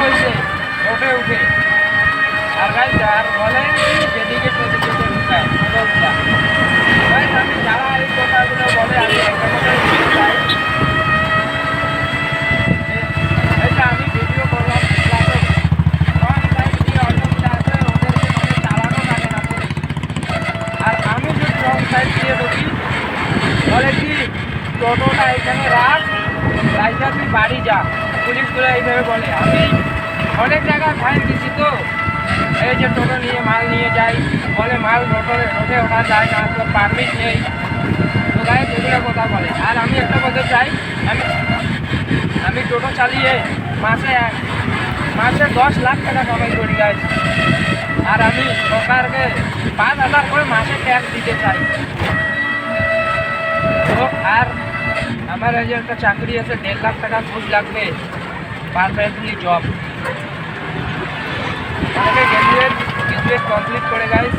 হয়েছে ওঠে উঠে আর গাইজ আর বলে যেদিকে সেদিকে ঢুকায় টোটোগুলা। গাইজ আমি যারা এই কথাগুলো বলে আমি একটা কথা চাই, এটা আমি ভিডিও করলাম রং সাইড দিয়ে অটোগুলো আছে ওদেরকে মানে চালানো লাগে না পুলিশ। আর আমি যদি রং সাইড দিয়ে ঢুকি বলে কি টোটোটা এখানে রাখ, রাইজা তুই বাড়ি যা, পুলিশগুলো এইভাবে বলে। আমি অনেক জায়গায় ফাইন দিছি তো, এই যে টোটো নিয়ে মাল নিয়ে যাই বলে মাল রোডে ওঠা যায় না, তো পারমিট নেই, তো গায়ে এগুলো কথা বলে। আর আমি একটা বলতে চাই, আমি আমি টোটো চালিয়ে মাসে 10 লাখ টাকা কামাই করি গাইজ। আর আমি সরকারকে 5,000 করে মাসে ট্যাক্স দিতে চাই। তো আর আমার এই যে একটা চাকরি আছে 1.5 লাখ টাকা ঘুষ লাগবে, পারমানেন্টলি জব। অনেকে গ্রাজুয়েট কমপ্লিট করে গাইজ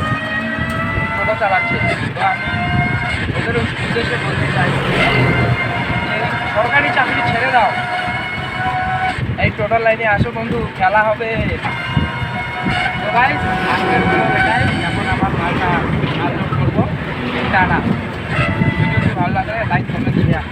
টোটো চালাচ্ছে। তো আমি ওদের উদ্দেশ্যে বলতে চাই যে সরকারি চাকরি ছেড়ে দাও, এই টোটাল লাইনে আসো বন্ধু, খেলা হবে। তো গাইজ আজকের এটাই, এখন আমার মালটা আনলোড করবো। টাটা। ভিডিওটি ভালো লাগলে লাইক কমেন্ট শেয়ার।